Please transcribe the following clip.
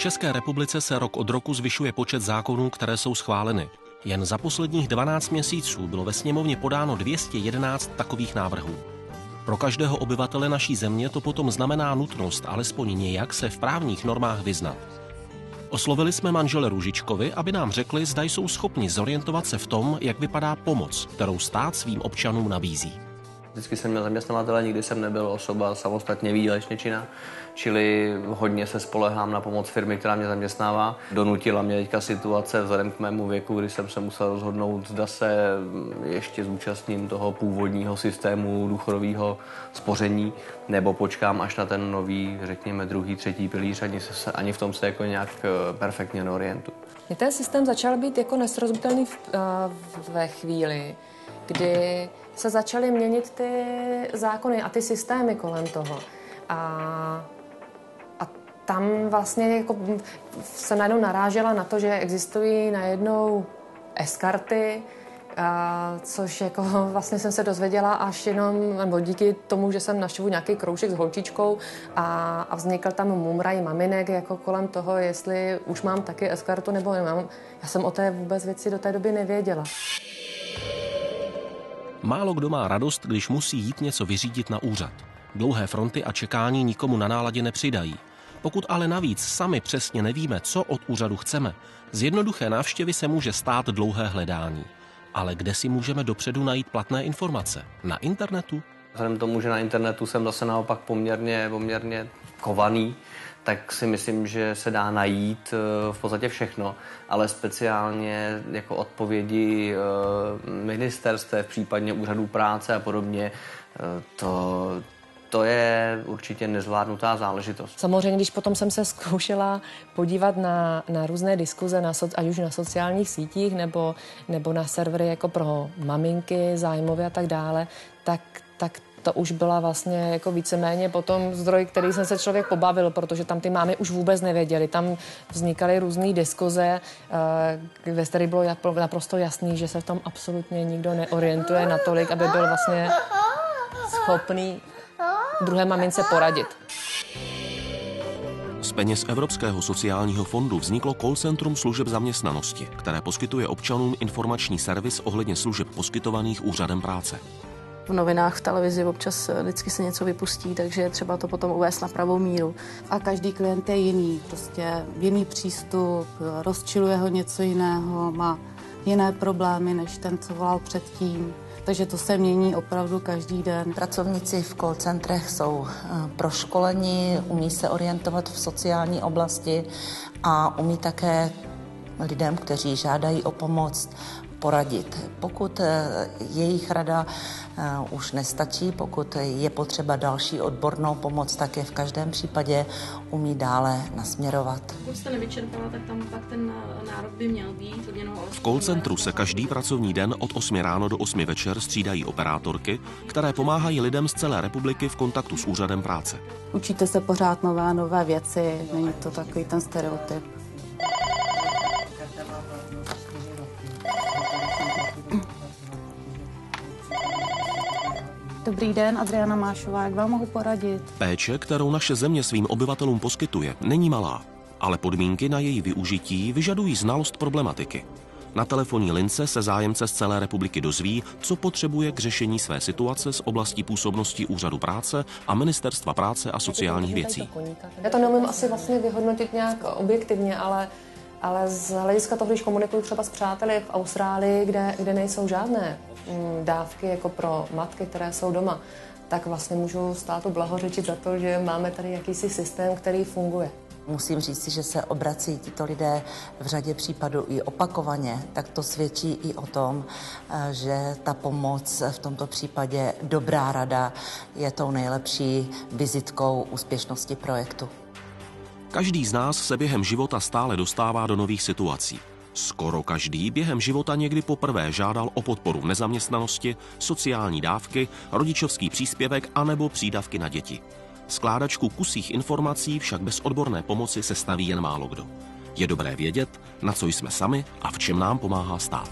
České republice se rok od roku zvyšuje počet zákonů, které jsou schváleny. Jen za posledních 12 měsíců bylo ve sněmovně podáno 211 takových návrhů. Pro každého obyvatele naší země to potom znamená nutnost alespoň nějak se v právních normách vyznat. Oslovili jsme manžele Růžičkovi, aby nám řekli, zda jsou schopni zorientovat se v tom, jak vypadá pomoc, kterou stát svým občanům nabízí. Vždycky jsem měl zaměstnavatele, nikdy jsem nebyl osoba samostatně výdělečně činná, čili hodně se spolehám na pomoc firmy, která mě zaměstnává. Donutila mě teďka situace vzhledem k mému věku, kdy jsem se musel rozhodnout, zda se ještě zúčastním toho původního systému důchodového spoření, nebo počkám až na ten nový, řekněme, druhý, třetí pilíř, ani v tom se jako nějak perfektně neorientuji. Ten systém začal být jako nesrozumitelný ve chvíli, kdy se začaly měnit ty zákony a ty systémy kolem toho. A tam vlastně jako se najednou narážela na to, že existují najednou S-karty, což jako vlastně jsem se dozvěděla až jenom, nebo díky tomu, že jsem navštěvuji nějaký kroužek s holčičkou a vznikl tam mumraj maminek jako kolem toho, jestli už mám taky S-kartu nebo nemám. Já jsem o té vůbec věci do té doby nevěděla. Málo kdo má radost, když musí jít něco vyřídit na úřad. Dlouhé fronty a čekání nikomu na náladě nepřidají. Pokud ale navíc sami přesně nevíme, co od úřadu chceme, z jednoduché návštěvy se může stát dlouhé hledání. Ale kde si můžeme dopředu najít platné informace? Na internetu? Vzhledem k tomu, že na internetu jsem zase naopak poměrně kovaný, tak si myslím, že se dá najít v podstatě všechno, ale speciálně jako odpovědi ministerstev, případně úřadů práce a podobně, to je určitě nezvládnutá záležitost. Samozřejmě, když potom jsem se zkoušela podívat na různé diskuze, ať už na sociálních sítích nebo na servery jako pro maminky, zájmové a tak dále, tak to už byla vlastně jako víceméně potom zdroj, který jsem se člověk pobavil, protože tam ty mámy už vůbec nevěděly. Tam vznikaly různé diskuze, ve kterých bylo naprosto jasný, že se v tom absolutně nikdo neorientuje natolik, aby byl vlastně schopný druhé mamince poradit. Z peněz Evropského sociálního fondu vzniklo call centrum služeb zaměstnanosti, které poskytuje občanům informační servis ohledně služeb poskytovaných úřadem práce. V novinách, v televizi občas vždycky se něco vypustí, takže je třeba to potom uvést na pravou míru. A každý klient je jiný, prostě jiný přístup, rozčiluje ho něco jiného, má jiné problémy než ten, co volal předtím. Takže to se mění opravdu každý den. Pracovníci v call centrech jsou proškoleni, umí se orientovat v sociální oblasti a umí také lidem, kteří žádají o pomoc, poradit. Pokud jejich rada už nestačí, pokud je potřeba další odbornou pomoc, tak je v každém případě umí dále nasměrovat. Pokud jste nevyčerpala, tak tam pak ten nárok by měl být. V call centru se každý pracovní den od 8 ráno do 8 večer střídají operátorky, které pomáhají lidem z celé republiky v kontaktu s úřadem práce. Učíte se pořád nové věci, není to takový ten stereotyp. Dobrý den, Adriana Mášová, jak vám mohu poradit? Péče, kterou naše země svým obyvatelům poskytuje, není malá, ale podmínky na její využití vyžadují znalost problematiky. Na telefonní lince se zájemce z celé republiky dozví, co potřebuje k řešení své situace z oblasti působnosti Úřadu práce a Ministerstva práce a sociálních věcí. Já to neumím asi vlastně vyhodnotit nějak objektivně, ale z hlediska toho, když komunikuju třeba s přáteli v Austrálii, kde nejsou žádné dávky jako pro matky, které jsou doma, tak vlastně můžu státu blahořečit za to, že máme tady jakýsi systém, který funguje. Musím říct, že se obrací tito lidé v řadě případů i opakovaně, tak to svědčí i o tom, že ta pomoc, v tomto případě dobrá rada, je tou nejlepší vizitkou úspěšnosti projektu. Každý z nás se během života stále dostává do nových situací. Skoro každý během života někdy poprvé žádal o podporu v nezaměstnanosti, sociální dávky, rodičovský příspěvek anebo přídavky na děti. Skládačku kusích informací však bez odborné pomoci sestaví jen málo kdo. Je dobré vědět, na co jsme sami a v čem nám pomáhá stát.